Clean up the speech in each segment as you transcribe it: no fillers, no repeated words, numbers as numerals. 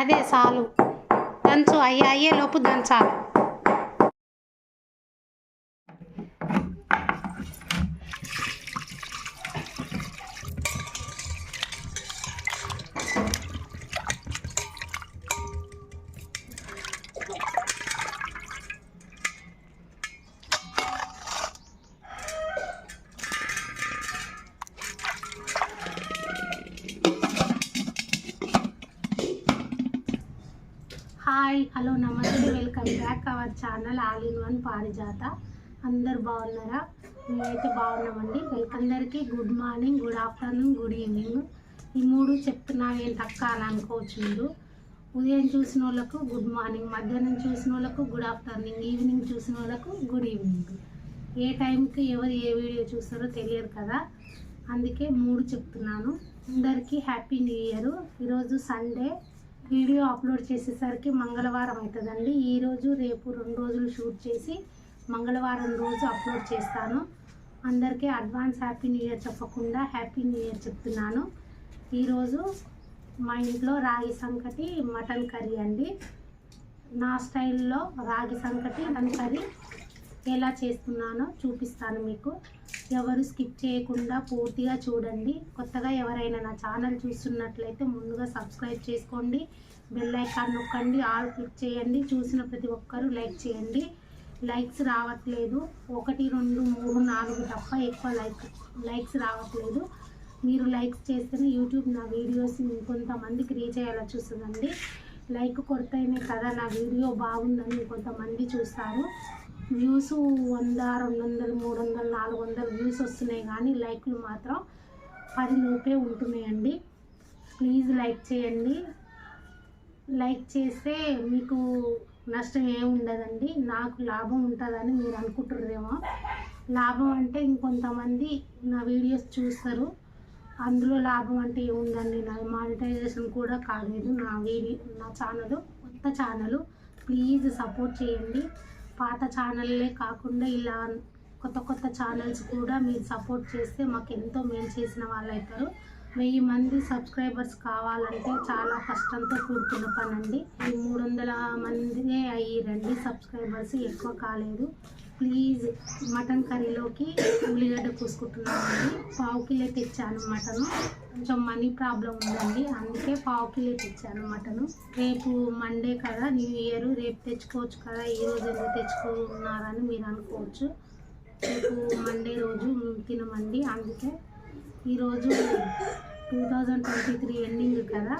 అదే చాలు దంచు అయ్యే లోపు దంచాలి. హాయ్ హలో నమస్తే, welcome back our channel all in one పారిజాత. అందరు బాగున్నారా? మేమైతే బాగున్నామండి. అందరికీ good morning, good afternoon, good evening. ఈ మూడు చెప్తున్నావు ఏంటక్క అని అనుకోవచ్చు మీరు. ఉదయం చూసిన వాళ్ళకు గుడ్ మార్నింగ్, మధ్యాహ్నం చూసిన వాళ్ళకు గుడ్ ఆఫ్టర్నూన్, ఈవినింగ్ చూసిన వాళ్ళకు గుడ్ ఈవినింగ్. ఏ టైంకి ఎవరు ఏ వీడియో చూస్తారో తెలియదు కదా, అందుకే మూడు చెప్తున్నాను. అందరికీ హ్యాపీ న్యూ ఇయర్. ఈరోజు సండే, వీడియో అప్లోడ్ చేసేసరికి మంగళవారం అవుతుందండి. ఈరోజు రేపు 2 రోజులు షూట్ చేసి మంగళవారం రోజు అప్లోడ్ చేస్తాను. అందరికీ అడ్వాన్స్ హ్యాపీ న్యూ ఇయర్ చెప్పకుండా హ్యాపీ న్యూ ఇయర్ చెప్తున్నాను. ఈరోజు మా ఇంట్లో రాగి సంకటి మటన్ కర్రీ అండి. నా స్టైల్లో రాగి సంకటి మటన్ కర్రీ ఎలా చేస్తున్నానో చూపిస్తాను మీకు. ఎవరు స్కిప్ చేయకుండా పూర్తిగా చూడండి. కొత్తగా ఎవరైనా నా ఛానల్ చూస్తున్నట్లయితే ముందుగా సబ్స్క్రైబ్ చేసుకోండి, బెల్ ఐకాన్ నొక్కండి, ఆల్ క్లిక్ చేయండి. చూసిన ప్రతి ఒక్కరూ లైక్ చేయండి. లైక్స్ రావట్లేదు, 1 2 3 4 తప్ప ఎక్కువ లైక్స్ రావట్లేదు. మీరు లైక్స్ చేస్తేనే యూట్యూబ్ నా వీడియోస్ కొంతమందికి రీచ్ అయ్యేలా చూస్తుందండి. లైక్ కొడితేనే కదా నా వీడియో బాగుందని కొంతమంది చూస్తారు. వ్యూస్ 100 200 300 400 వ్యూస్ వస్తున్నాయి, కానీ లైక్లు మాత్రం 10 లోపే ఉంటున్నాయండి. ప్లీజ్ లైక్ చేయండి. లైక్ చేస్తే మీకు నష్టం ఏమి ఉండదండి, నాకు లాభం ఉంటుందని మీరు అనుకుంటుర్రేమో. లాభం అంటే ఇంకొంతమంది నా వీడియోస్ చూస్తారు, అందులో లాభం అంటే ఏముందండి. నా మానిటైజేషన్ కూడా కాలేదు నా ఛానల్, కొత్త ఛానల్. ప్లీజ్ సపోర్ట్ చేయండి. పాత ఛానల్లే కాకుండా ఇలా కొత్త ఛానల్స్ కూడా మీరు సపోర్ట్ చేస్తే మాకు ఎంతో మేలు చేసిన వాళ్ళు అవుతారు. 1000 మంది సబ్స్క్రైబర్స్ కావాలంటే చాలా కష్టంతో కూడుకున్న పని అండి. 300 మందే అయ్యారండి సబ్స్క్రైబర్స్, ఎక్కువ కాలేదు. ప్లీజ్ మటన్ కర్రీలోకి ఉల్లిగడ్డ కోసుకుంటున్నానండి. 1/2 కిలో తెచ్చాను మటను. కొంచెం మనీ ప్రాబ్లం ఉందండి, అందుకే 1/2 కిలో తెచ్చాను మటను. రేపు మండే కదా, న్యూ ఇయర్, రేపు తెచ్చుకోవచ్చు కదా, ఈరోజు ఎందుకు తెచ్చుకున్నారని మీరు అనుకోవచ్చు. రేపు మండే రోజు మేము తినమండి, అందుకే ఈరోజు 2023 ఎండింగ్ కదా,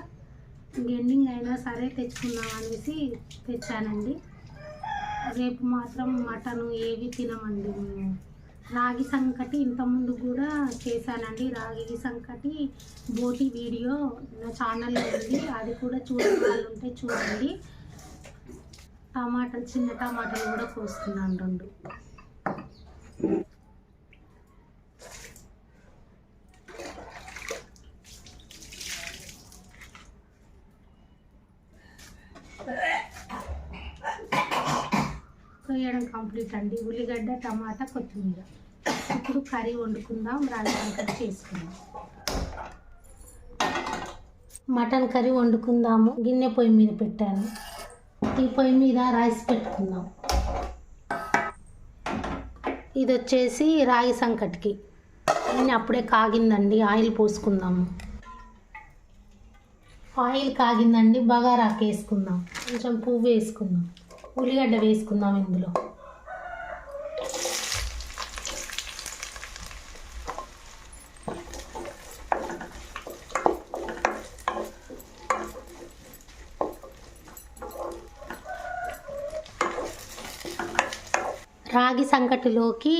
ఎండింగ్ అయినా సరే తెచ్చుకుందాం అనేసి తెచ్చానండి. రేపు మాత్రం మటన్ ఏవి తినమండి మేము. రాగి సంకటి ఇంతకుముందు కూడా చేశానండి. రాగి సంకటి బోటి వీడియో నా ఛానల్లో ఉంది, అది కూడా చూడని వాళ్ళు ఉంటే చూడండి. చిన్న టమాటాలు కూడా కోస్తున్నాను 2. వేయడం కంప్లీట్ అండి. ఉల్లిగడ్డ, టమాటా, కొత్తిమీర. ఇప్పుడు కర్రీ వండుకుందాం, రాగి సంకటి చేసుకుందాం. మటన్ కర్రీ వండుకుందాము. గిన్నె పొయ్యి మీద పెట్టాను. ఈ పొయ్యి మీద రైస్ పెట్టుకుందాం. ఇది వచ్చేసి రాగి సంకటికి. నేను అప్పుడే కాగిందండి, ఆయిల్ పోసుకుందాము. ఆయిల్ కాగిందండి, బగారాకు వేసుకుందాం. కొంచెం పువ్వు వేసుకుందాం, ఉల్లిగడ్డ వేసుకుందాం. ఇందులో రాగి సంకటిలోకి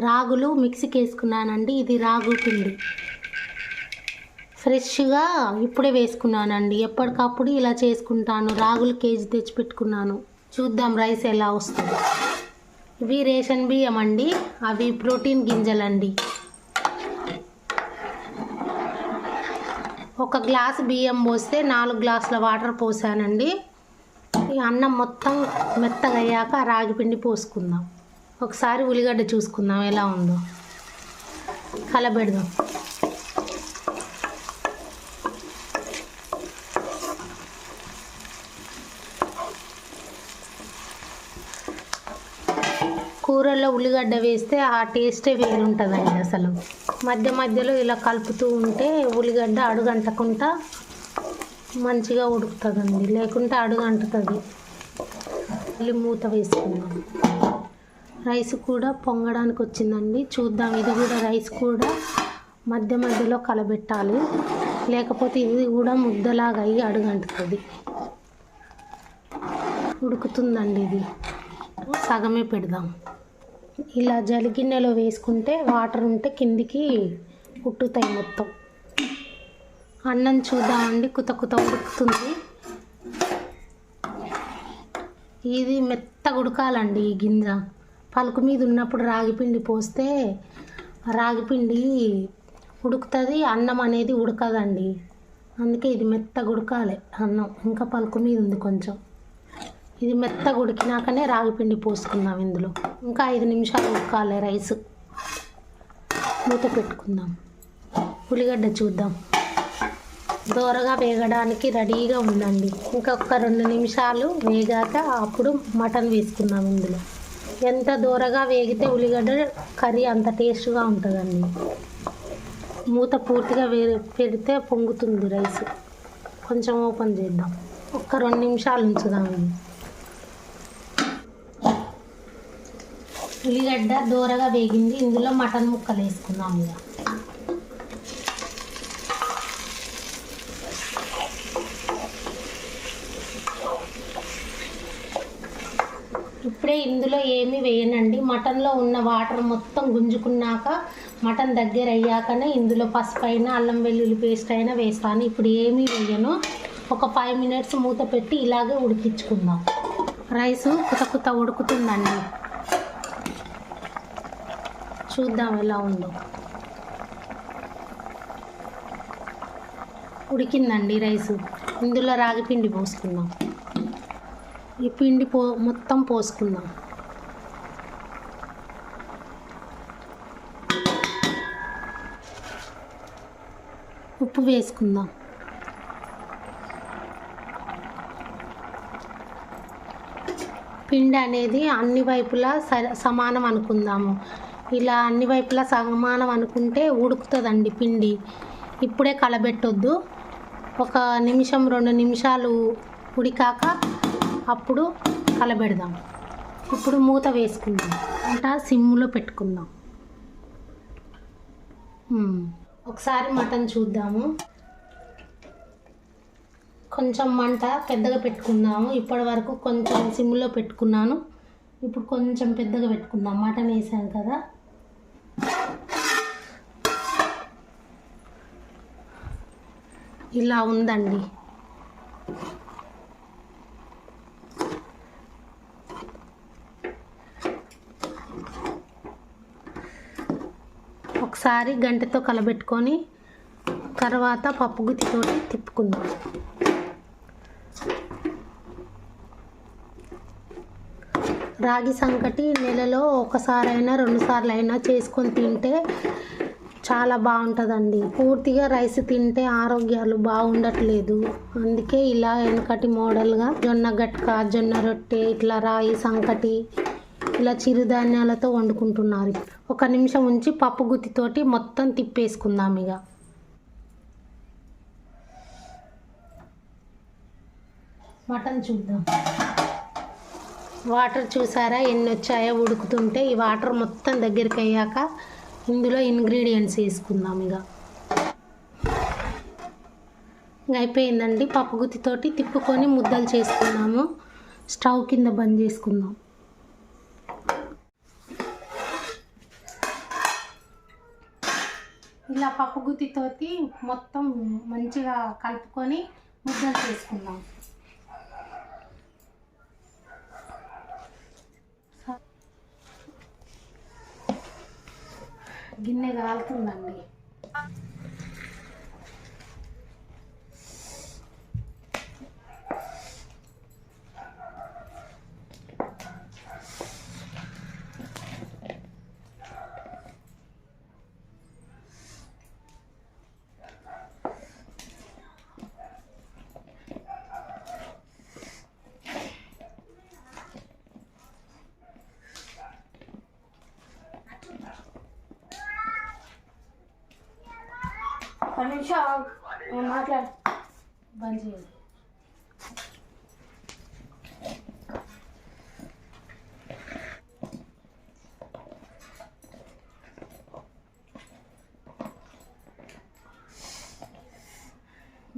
రాగులు మిక్సీకి వేసుకున్నానండి. ఇది రాగు పిండి ఫ్రెష్గా ఇప్పుడే వేసుకున్నానండి. ఎప్పటికప్పుడు ఇలా చేసుకుంటాను. రాగులు కేజీ తెచ్చి పెట్టుకున్నాను. చూద్దాం రైస్ ఎలా వస్తుంది. ఇవి రేషన్ బియ్యం అండి, అవి ప్రోటీన్ గింజలండి. 1 గ్లాసు బియ్యం పోస్తే 4 గ్లాసుల వాటర్ పోసానండి. ఈ అన్నం మొత్తం మెత్తగా అయ్యాక రాగి పిండి పోసుకుందాం. ఒకసారి ఉల్లిగడ్డ చూసుకుందాం ఎలా ఉందో, కలబెడదాం. కూరల్లో ఉల్లిగడ్డ వేస్తే ఆ టేస్టే వేరుంటుందండి. అసలు మధ్య మధ్యలో ఇలా కలుపుతూ ఉంటే ఉల్లిగడ్డ అడుగంటకుండా మంచిగా ఉడుకుతుందండి, లేకుంటే అడుగంటుతుంది. మళ్ళీ మూత వేసుకుందాం. రైస్ కూడా పొంగడానికి వచ్చిందండి, చూద్దాం. ఇది కూడా రైస్ కూడా మధ్య మధ్యలో కలబెట్టాలి, లేకపోతే ఇది కూడా ముద్దలాగా అయ్యి అడుగంటుతుంది. ఉడుకుతుందండి, ఇది సగమే పెడదాం. ఇలా జలిగిన్నెలో వేసుకుంటే వాటర్ ఉంటే కిందికి ఉట్టుతాయి మొత్తం. అన్నం చూద్దామండి, కుత కుత ఉడుకుతుంది. ఇది మెత్తగా ఉడకాలండి. ఈ గింజ పలుకు మీద ఉన్నప్పుడు రాగిపిండి పోస్తే రాగిపిండి ఉడుకుతుంది, అన్నం అనేది ఉడకదండి. అందుకే ఇది మెత్తగా ఉడకాలి అన్నం. ఇంకా పలుకు మీద ఉంది కొంచెం. ఇది మెత్తగా ఉడికినాకనే రాగిపిండి పోసుకుందాం ఇందులో. ఇంకా 5 నిమిషాలు ఉడకాలి రైస్. మూత పెట్టుకుందాం. ఉల్లిగడ్డ చూద్దాం, దోరగా వేగడానికి రెడీగా ఉందండి. ఇంకా ఒక 2 నిమిషాలు వేగాక అప్పుడు మటన్ వేసుకుందాం ఇందులో. ఎంత దోరగా వేగితే ఉల్లిగడ్డ కర్రీ అంత టేస్ట్గా ఉంటుందండి. మూత పూర్తిగా పెడితే పొంగుతుంది రైస్. కొంచెం ఓపెన్ చేద్దాం, ఒక్క 2 నిమిషాలు ఉంచుదాం. ఉల్లిగడ్డ దోరగా వేగింది, ఇందులో మటన్ ముక్కలు వేసుకుందాం. ఇక ఇప్పుడే ఇందులో ఏమీ వేయనండి. మటన్లో ఉన్న వాటర్ మొత్తం గుంజుకున్నాక మటన్ దగ్గర అయ్యాకనే ఇందులో పసుపు అయినా అల్లం వెల్లుల్లి పేస్ట్ అయినా వేస్తాను. ఇప్పుడు ఏమీ వేయను. ఒక 5 మినిట్స్ మూత పెట్టి ఇలాగే ఉడికించుకుందాం. రైసు కుత కుత ఉడుకుతుందండి, చూద్దాం ఎలా ఉందో. ఉడికిందండి రైసు. ఇందులో రాగి పిండి పోసుకుందాం. ఈ పిండి మొత్తం పోసుకుందాం. ఉప్పు వేసుకుందాం. పిండి అనేది అన్ని వైపులా సమానం అనుకుందాము. ఇలా అన్ని వైపులా సమానం అనుకుంటే ఉడుకుతుందండి పిండి. ఇప్పుడే కలబెట్టొద్దు. ఒక 1 నిమిషం 2 నిమిషాలు ఉడికాక అప్పుడు కలబెడదాం. ఇప్పుడు మూత వేసుకుందాం. అంట సిమ్లో పెట్టుకుందాం. ఒకసారి మటన్ చూద్దాము. కొంచెం మంట పెద్దగా పెట్టుకుందాము. ఇప్పటి వరకు కొంచెం సిమ్లో పెట్టుకున్నాను, ఇప్పుడు కొంచెం పెద్దగా పెట్టుకుందాం. మటన్ వేసాం కదా. ఇలా ఉందండి. ఒకసారి గంటెతో కలబెట్టుకొని తర్వాత పప్పు గుత్తితోటి తిప్పుకుందాం. రాగి సంకటి నెలలో ఒకసారైనా 2 సార్లు అయినా చేసుకొని తింటే చాలా బాగుంటుందండి. పూర్తిగా రైస్ తింటే ఆరోగ్యాలు బాగుండట్లేదు. అందుకే ఇలా వెనకటి మోడల్గా జొన్న గట్క, జొన్న రొట్టె, ఇట్లా రాగి సంకటి, ఇలా చిరుధాన్యాలతో వండుకుంటున్నారు. 1 నిమిషం ఉంచి పప్పు గుత్తితోటి మొత్తం తిప్పేసుకుందాం. ఇక మటన్ చూద్దాం. వాటర్ చూసారా ఎన్ని వచ్చాయో ఉడుకుతుంటే. ఈ వాటర్ మొత్తం దగ్గరికి అయ్యాక ఇందులో ఇంగ్రీడియంట్స్ వేసుకుందాం. ఇక అయిపోయిందండి. పప్పు గుత్తితోటి తిప్పుకొని ముద్దలు చేసుకున్నాము. స్టవ్ కింద బంద్ చేసుకుందాం. ఇలా పప్పు గుత్తితోటి మొత్తం మంచిగా కలుపుకొని ముద్దలు చేసుకుందాం. గిన్నె కాలుతుందండి. నిమిషం మాట్లాడు. బంద్ చేయండి.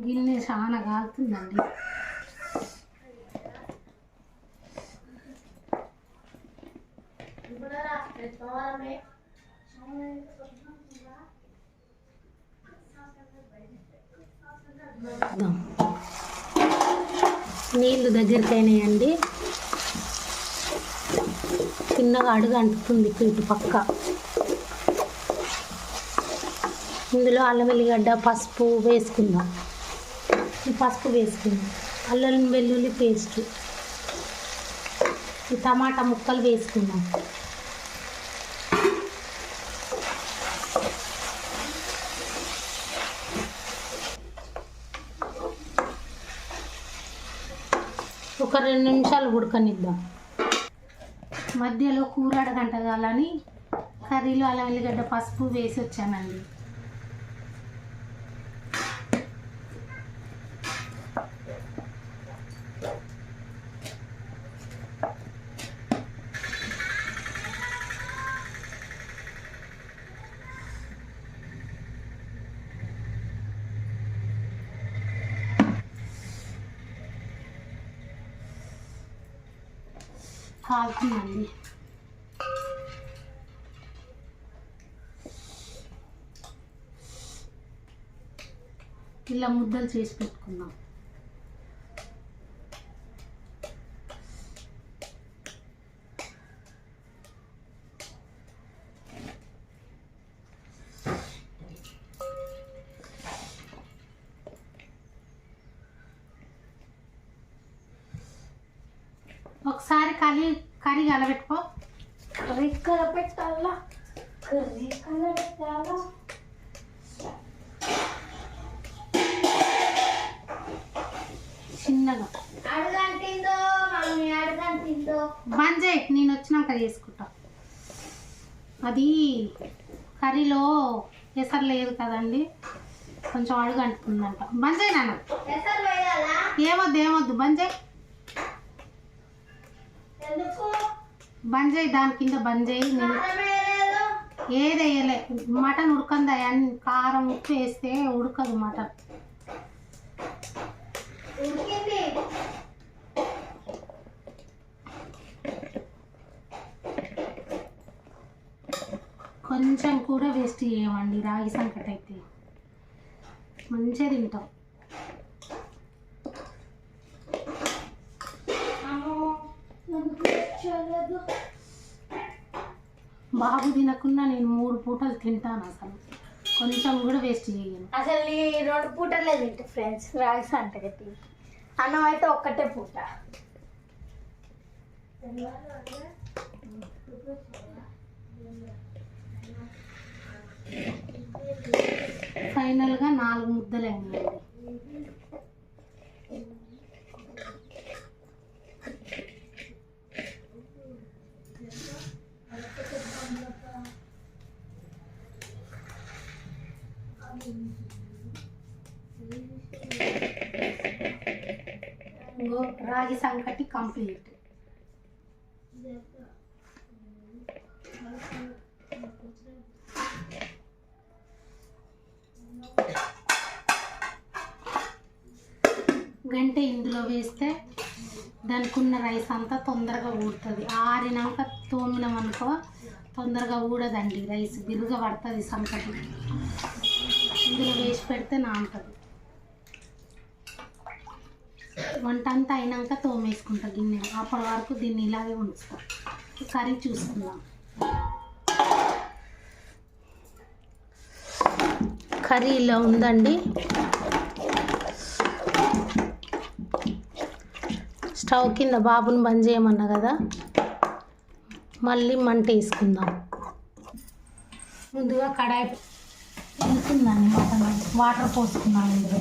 గిన్నె చాలా కాలుతుందండి. నీళ్ళు దగ్గరికి అయినాయండి. చిన్నగా అడుగు అంటుతుంది ఇటు పక్క. ఇందులో అల్లం వెల్లిగడ్డ పసుపు వేసుకుందాం. ఈ పసుపు వేసుకుందాం. అల్లం వెల్లుల్లి పేస్ట్, ఈ టమాటా ముక్కలు వేసుకుందాం. ఒక 2 నిమిషాలు ఉడకనిద్దాం. మధ్యలో కూర అడగంటగాలని కర్రీలో అల్లం వెల్లిగడ్డ పసుపు వేసి వచ్చానండి. కాలుతుందండి. ఇలా ముద్దలు చేసి పెట్టుకుందాం. ఒకసారి కర్రీ కలబెట్టుకో. కర్రీ కలబెట్టాలా? కర్రీ కలబెట్టాలా? చిన్నగా అడగంటిందో మమ్మీ, అడగంటిందో. బంద్ చేయి, నేను వచ్చినాక చేసుకుంటా. అది కర్రీలో ఎసరు లేదు కదండి, కొంచెం అడుగు అంటుకుందంట. బంద్ చేయి నాన్న. ఏమొద్దు బంద్ చేయి. బంద్ చేయి, దాని కింద బంద్ చేయి. నేను ఏది వేయలే. మటన్ ఉడకందా? కారం ఉప్పు వేస్తే ఉడకదు మటన్. కొంచెం కూడా వేస్ట్ చేయమండి. రాగి సంకటి అయితే మంచిగా తింటాం. బాబు తినకుండా నేను 3 పూటలు తింటాను. అసలు కొంచెం కూడా వేస్ట్ చేయను. అసలు నీ 2 పూటలే తింటా ఫ్రెండ్స్ రాగి సంకటి. అన్నం అయితే ఒక్కటే పూట. ఫైనల్గా 4 ముద్దలు అయినాయండి. రాగి సంకటి కంప్లీట్. గంట ఇందులో వేస్తే దానికి ఉన్న రైస్ అంతా తొందరగా ఊడుతుంది. ఆరినాక తోమినామనుకో తొందరగా ఊడదండి రైస్, బిరుగా పడుతుంది సంకటి. ఇందులో వేసి పెడితే నానుతుంది. వంట అంతా అయినాక తోమేసుకుంటా గిన్నె. అప్పటి వరకు దీన్ని ఇలాగే ఉంచుతా. కర్రీ చూసుకుందాం. కర్రీ ఇలా ఉందండి. స్టవ్ కింద బాబుని బంద్ చేయమన్నా కదా, మళ్ళీ మంట వేసుకుందాం. ముందుగా కడాయి ఉడుకుందండి. Mutton water పోసుకున్నాం. ఇందులో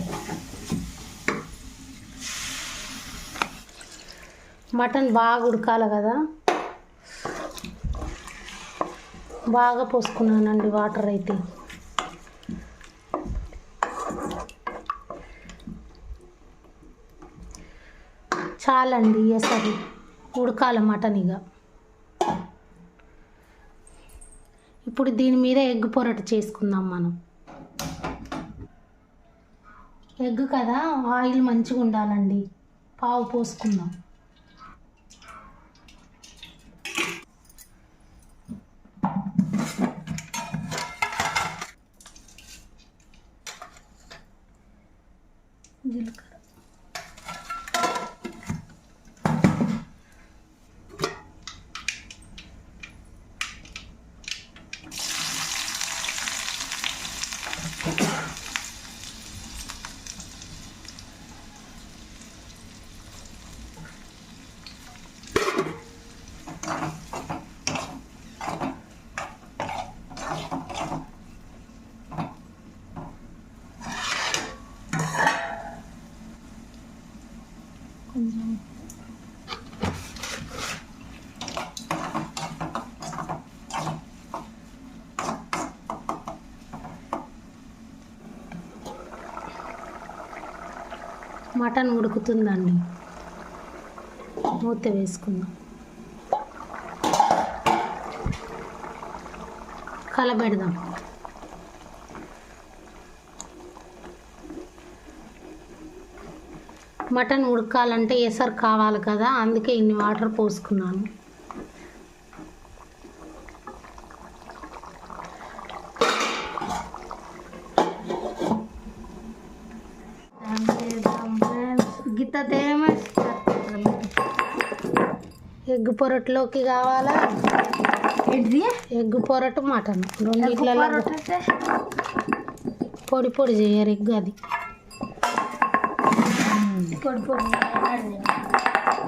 మటన్ బాగా ఉడకాలి కదా, బాగా పోసుకున్నానండి వాటర్ అయితే. చాలండి ఎసరు ఉడకాల మటన్ ఇక. ఇప్పుడు దీని మీద ఎగ్ పొరటు చేసుకుందాం మనం. ఎగ్ కదా, ఆయిల్ మంచిగా ఉండాలండి. పావు పోసుకుందాం. జీలకర్ర, కొంచెం మటన్ ఉడుకుతుందండి. మూత వేసుకుందాం. కలబెడదాం. మటన్ ఉడకాలంటే ఎసరు కావాలి కదా, అందుకే ఇన్ని వాటర్ పోసుకున్నాను. ఎగ్ పొరట్లోకి కావాలా? ఎగ్ పొరటు మటన్ రెండిట్లలో పొడి పొడి చేయరు ఎగ్, అది పొడి పొడి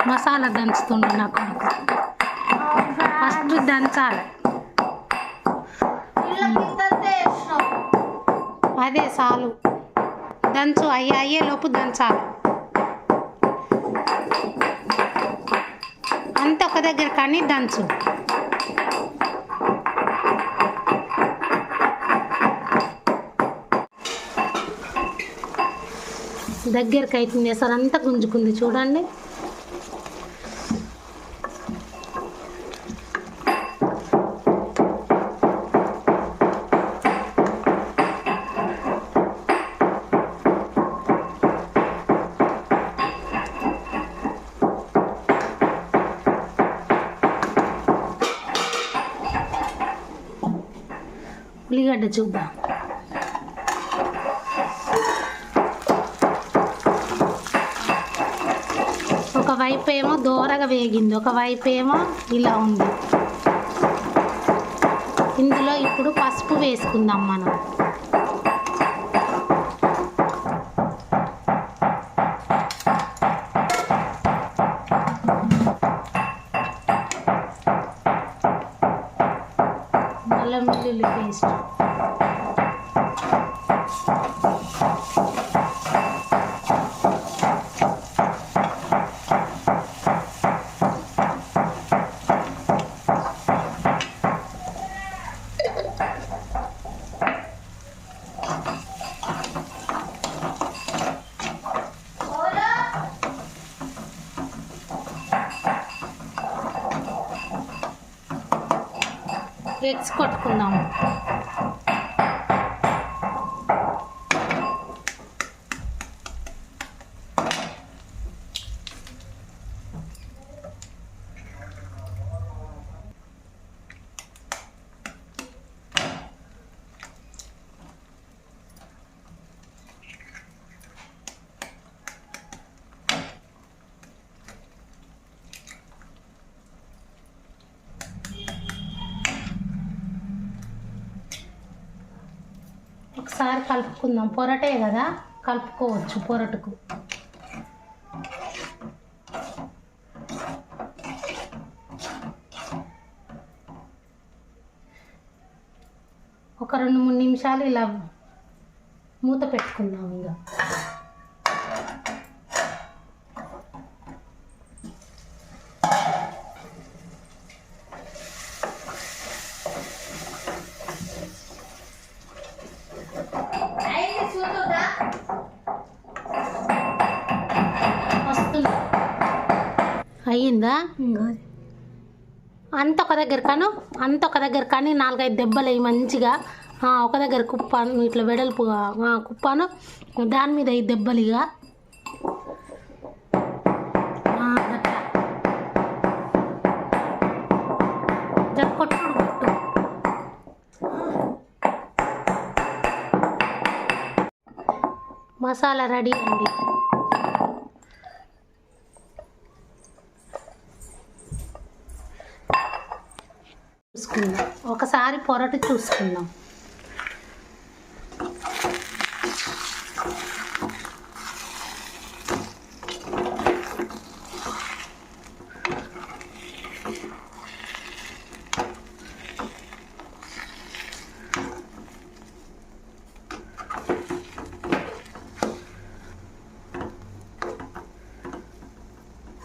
మసాలా దంచుతుండు నా కొడుకు. ఫస్ట్ దంచాలి. అదే చాలు, దంచు. అయ్యే లోపు దంచాలి. అంత ఒక దగ్గర కానీ దంచు. దగ్గరికి అవుతుంది, అసలు అంతా గుంజుకుంది చూడండి. ఉల్లిగడ్డ చూద్దాం. ఒకవైపు ఏమో దోరగా వేగింది, ఒకవైపు ఏమో ఇలా ఉంది. ఇందులో ఇప్పుడు పసుపు వేసుకుందాం మనం. అల్లం వెల్లుల్లి పేస్ట్, ఎగ్స్ కొట్టుకుందాము. ఒకసారి కలుపుకుందాం. పొరటే కదా, కలుపుకోవచ్చు పొరటుకు. ఒక 2-3 నిమిషాలు ఇలా మూత పెట్టుకుందాం. ఇక వస్తుంది. అయ్యిందా? అంత ఒక దగ్గర కానీ 4-5 దెబ్బలు అయ్యి మంచిగా ఒక దగ్గర కుప్పాను ఇట్లా వెడల్పుగా కుప్పాను దాని మీద 5 దెబ్బలు ఇక కొట్టుడు కొట్టు. మసాలా రెడీ అండి. చూసుకుందాం ఒకసారి పొరటు చూసుకుందాం.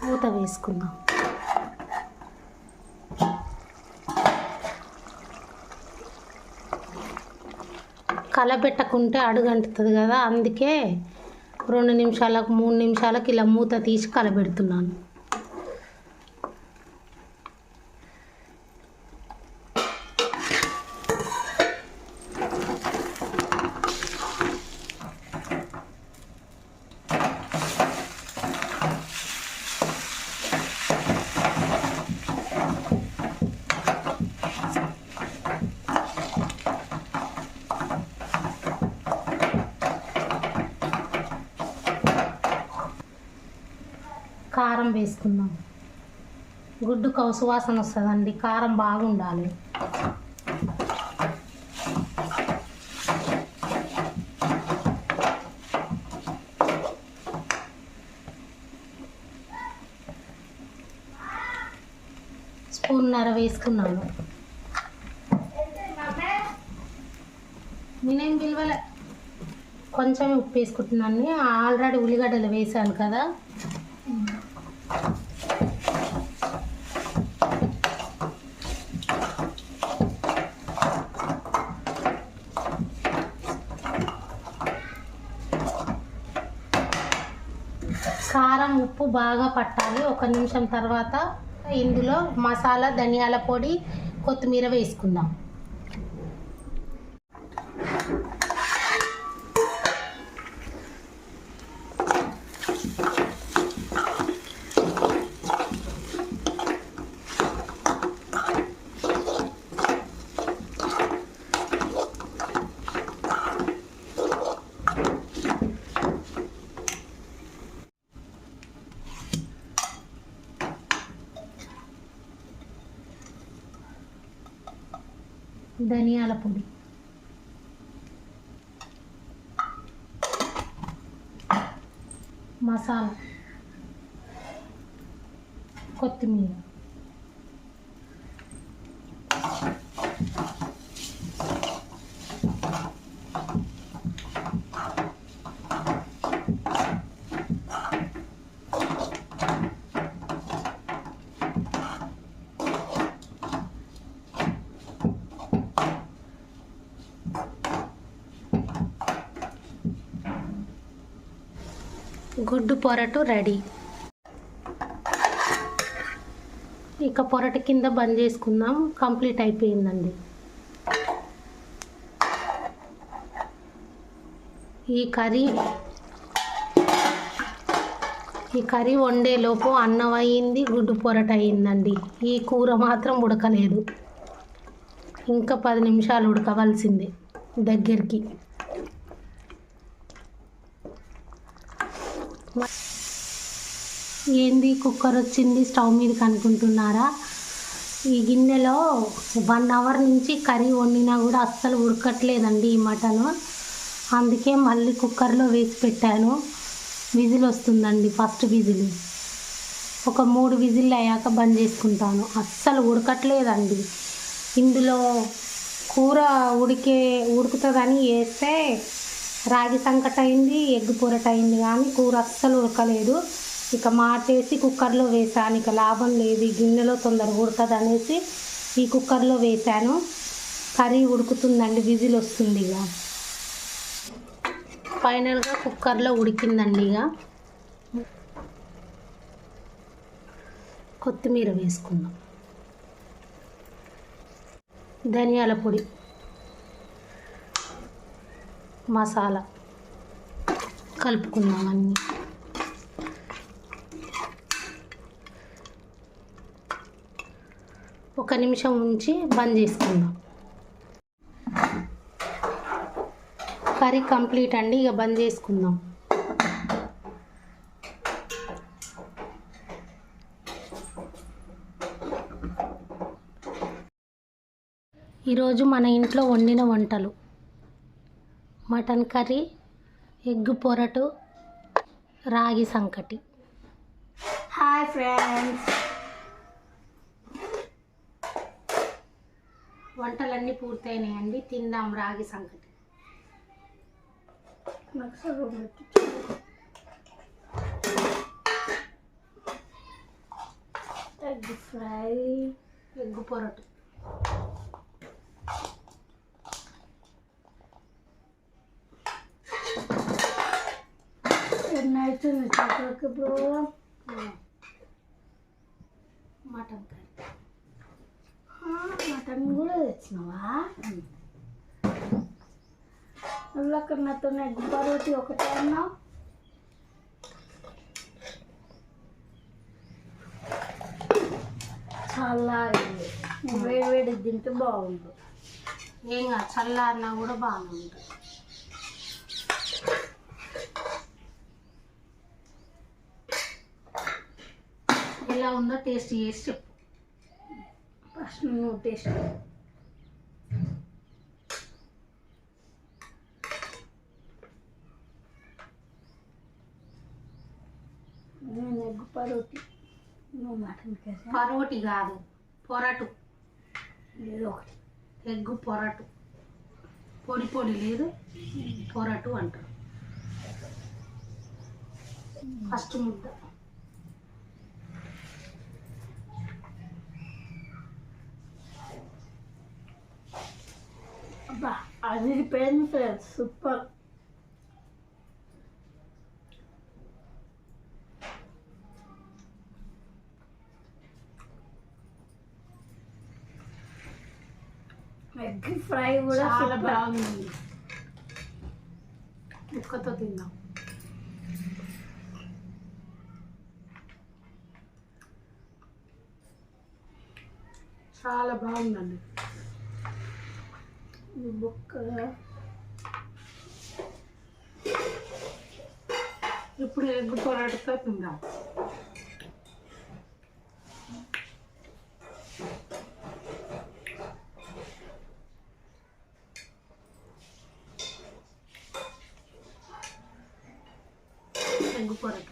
మూత వేసుకుందాం. కలబెట్టకుంటే అడుగంటుతుంది కదా, అందుకే 2 నిమిషాలకు 3 నిమిషాలకు ఇలా మూత తీసి కలబెడుతున్నాను. కారం వేసుకుందాం. గుడ్డు సువాసన వస్తుందండి, కారం బాగుండాలి. స్పూన్నర వేసుకున్నాను. నేనేం పిలవలే, కొంచెం ఉప్పు వేసుకుంటున్నాను. ఆల్రెడీ ఉల్లిగడ్డలు వేసాను కదా. కారం ఉప్పు బాగా పట్టాలి. 1 నిమిషం తర్వాత ఇందులో మసాలా, ధనియాల పొడి, కొత్తిమీర వేసుకుందాం. ధనియాల పొడి, మసాలా, కొత్తిమీర, గుడ్డు పొరటు రెడీ. ఇక పొరటు కింద బంద్ చేసుకుందాం. కంప్లీట్ అయిపోయిందండి. ఈ కర్రీ వండేలోపు అన్నం అయ్యింది, గుడ్డు పొరటు అయ్యిందండి. ఈ కూర మాత్రం ఉడకలేదు, ఇంకా 10 నిమిషాలు ఉడకవలసింది దగ్గరికి. ఏంది కుక్కర్ వచ్చింది స్టవ్ మీదకి అనుకుంటున్నారా? ఈ గిన్నెలో 1 అవర్ నుంచి కర్రీ వండినా కూడా అస్సలు ఉడకట్లేదండి ఈ మటను. అందుకే మళ్ళీ కుక్కర్లో వేసి పెట్టాను. విజిల్ వస్తుందండి, ఫస్ట్ విజిల్. ఒక 3 విజిల్ అయ్యాక బంద్ చేసుకుంటాను. అస్సలు ఉడకట్లేదండి. ఇందులో కూర ఉడుకుతుందని వేస్తే రాగి సంకట అయింది, ఎగ్ పొరట అయింది, కానీ కూర అస్సలు ఉడకలేదు. ఇక మార్చేసి కుక్కర్లో వేసాను. ఇక లాభం లేదు, ఈ గిన్నెలో తొందరగా ఉడకదు అనేసి ఈ కుక్కర్లో వేసాను. కర్రీ ఉడుకుతుందండి, విజిల్ వస్తుంది. ఇక ఫైనల్గా కుక్కర్లో ఉడికిందండి. కొత్తిమీర వేసుకుందాం, ధనియాల పొడి, మసాలా కలుపుకుందాం అన్నీ. ఒక నిమిషం ఉంచి బంద్ చేసుకుందాం. కర్రీ కంప్లీట్ అండి, ఇక బంద్ చేసుకుందాం. ఈరోజు మన ఇంట్లో వండిన వంటలు: మటన్ కర్రీ, ఎగ్ పొరటు, రాగి సంకటి. హాయ్ ఫ్రెండ్స్, వంటలన్నీ పూర్తయినాయండి, తిందాం రాగి సంకటి. ఎగ్ ఫ్రై, ఎగ్ పొరటు. నైట్ ఇప్పుడు మటన్ కర్రీ. మటన్ కూడా తెచ్చినావా? నువ్వు అక్కడ నాతో ఎగ్ పరోటి ఒకటే అన్నావు. చాలా వేడి వేడి తింటే బాగుంది. ఏం కాదు, చల్లారినా కూడా బాగానే ఉంటుంది. ఎలా ఉందో టేస్ట్ చేసి చెప్పు. ఫస్ట్ నువ్వు టేస్ట్. నేను ఎగ్ పరోటి, నువ్వు మటన్ కర్రీ. పరోటి కాదు, పొరటు. ఏదో ఒకటి. ఎగ్ పొరటు, పొడి పొడి లేదు, పొరటు అంటారు. ఫస్ట్ ముద్ద. అబ్బా, అది pain friends, super. Egg fry కూడా చాలా సూపర్. బాగుంది. ముక్కతో తిందాం. చాలా బాగుందండి. బొక్క ఇప్పుడు ఎగ్ పొరాటతో తిందాం. ఎగ్ పొరాట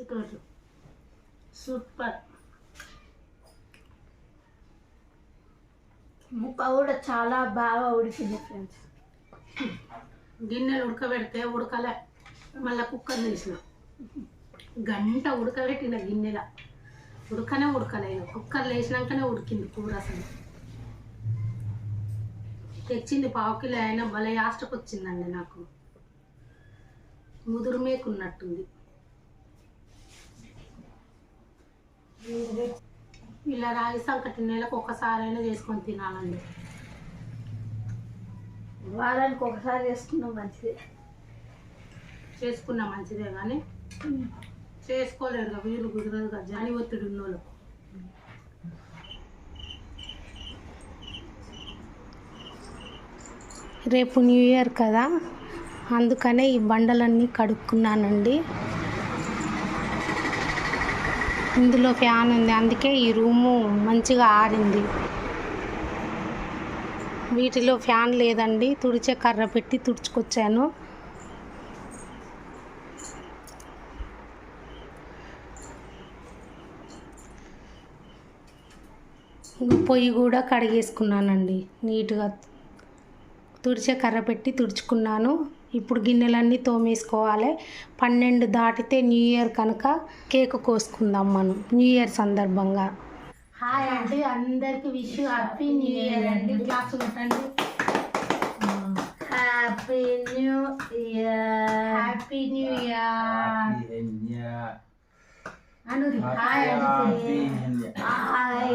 ఈరోజు సూపర్. ముక్క కూడా చాలా బాగా ఉడికింది ఫ్రెండ్స్. గిన్నెలు ఉడకబెడితే ఉడకలే, మళ్ళీ కుక్కర్ తీసిన గంట ఉడకబెట్టిన గిన్నెల ఉడకలే. కుక్కర్లో వేసినాకనే ఉడికింది కూర. అసలు తెచ్చింది 1/2 కిలో అయినా భలే యాస్టకు వచ్చిందండి. నాకు ముదురు మేకున్నట్టుంది. ఇలా రాగి సంకటి నెలకు ఒకసారైనా చేసుకొని తినాలండి. వారానికి ఒకసారి చేసుకున్నాం మంచిది. చేసుకున్నా మంచిదే, కానీ చేసుకోలేరు కదా, వీలు కుదరదు కదా, జాలి ఒత్తిడి ఉన్నోళ్ళకు. రేపు న్యూ ఇయర్ కదా, అందుకనే ఈ బండలన్నీ కడుక్కున్నానండి. ఇందులో ఫ్యాన్ ఉంది, అందుకే ఈ రూము మంచిగా ఆరింది. వీటిలో ఫ్యాన్ లేదండి, తుడిచే కర్ర పెట్టి తుడుచుకొచ్చాను. పొయ్యి కూడా కడిగేసుకున్నానండి నీట్గా, తుడిచే కర్ర పెట్టి తుడుచుకున్నాను. ఇప్పుడు గిన్నెలన్నీ తోమేసుకోవాలి. 12 దాటితే న్యూ ఇయర్ కనుక కేక్ కోసుకుందాం మనం న్యూ ఇయర్ సందర్భంగా. హాయ్ అండి, అందరికి విష్ హ్యాపీ న్యూ ఇయర్ అండి. క్లాస్ పెట్టండి. Happy new year. Happy new year అనురి. Hi hi.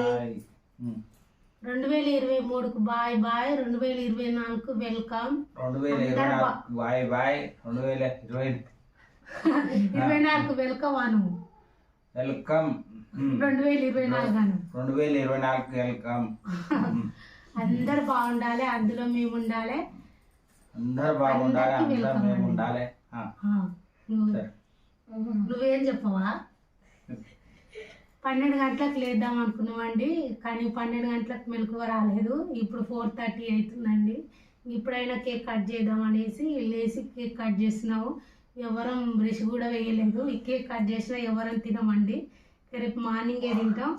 2023 2023కు బాయ్ బాయ్, 2024కు వెల్కమ్. 2024 బాయ్ బాయ్, 24కు welcome Anu. Welcome. 2024 Anu. 2024 welcome. అందరు బాగుండాలి, అందులో మేము ఉండాలి. అందరు బాగుండాలి, అందరికీ అందరం welcome మేము అండి. ఉండాలి. సరే. నువ్వేం చెప్పవా? 12 గంటలకు లేద్దాం అనుకున్నామండి, కానీ 12 గంటలకు మెలకువ రాలేదు. ఇప్పుడు 4:30 అవుతుందండి. ఇప్పుడైనా కేక్ కట్ చేద్దాం అనేసి లేచి కేక్ కట్ చేస్తున్నాము. ఎవరం బ్రష్ కూడా వేయలేదు. ఈ కేక్ కట్ చేసినా ఎవరం తినమండి. రేపు మార్నింగే తింటాం.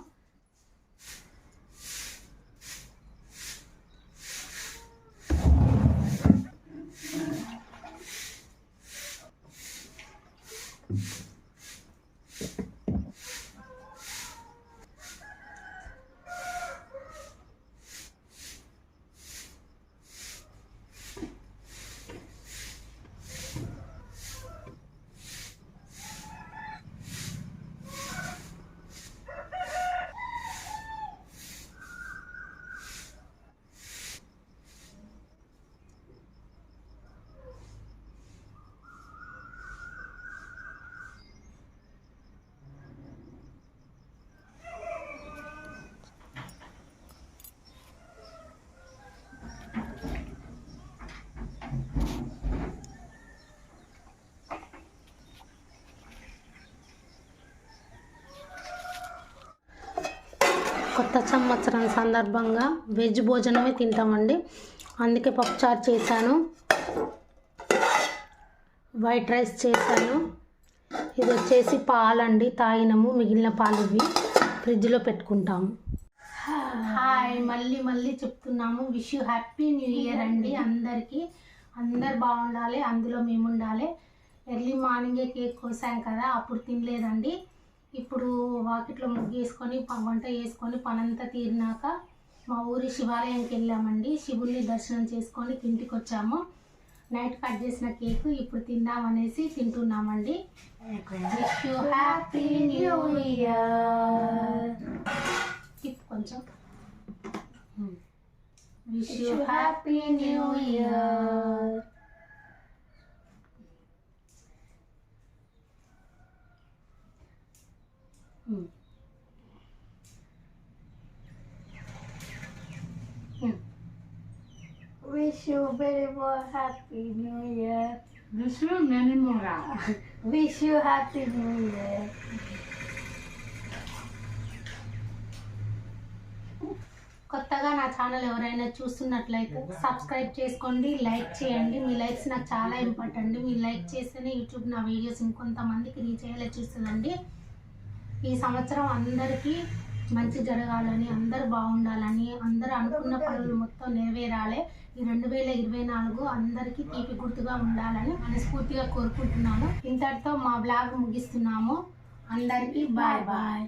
కొత్త సంవత్సరం సందర్భంగా వెజ్ భోజనమే తింటామండి. అందుకే పప్పుచారు చేశాను, వైట్ రైస్ చేశాను. ఇది వచ్చేసి పాలండి, తాగినాము. మిగిలిన పాలు ఇవి ఫ్రిడ్జ్లో పెట్టుకుంటాము. హాయ్, మళ్ళీ చెప్తున్నాము. Wish you happy new year అండి అందరికీ. అందరు బాగుండాలి, అందులో మేము ఉండాలి. ఎర్లీ మార్నింగే కేక్ కోసాం కదా, అప్పుడు తినలేదండి. ఇప్పుడు వాకిట్లో ముగ్గేసుకొని వంట చేసుకొని పనంతా తీరినాక మా ఊరి శివాలయంకి వెళ్ళామండి. శివుడిని దర్శనం చేసుకొని ఇంటికి వచ్చాము. నైట్ కట్ చేసిన కేక్ ఇప్పుడు తిందామనేసి తింటున్నామండి. Wish you happy new year. కొంచెం wish you happy new year. Wish you very more happy new year. Wish you many more. Wish you happy new year. కొత్తగా నా ఛానల్ ఎవరైనా చూస్తున్నట్లయితే సబ్స్క్రైబ్ చేసుకోండి, లైక్ చేయండి. మీ లైక్స్ నాకు చాలా ఇంపార్టెంట్. మీరు లైక్ చేస్తేనే యూట్యూబ్ నా వీడియోస్ ఇంకొంతమందికి రీచ్ అయ్యేలా చూస్తుందండి. ఈ సంవత్సరం అందరికీ మంచి జరగాలని, అందరూ బాగుండాలని, అందరూ అనుకున్న పనులు మొత్తం నెరవేరాలి. ఈ 2024 అందరికీ తీపి గుర్తుగా ఉండాలని మనస్ఫూర్తిగా కోరుకుంటున్నాను. ఇంతటితో మా బ్లాగ్ ముగిస్తున్నాము. అందరికీ బాయ్ బాయ్.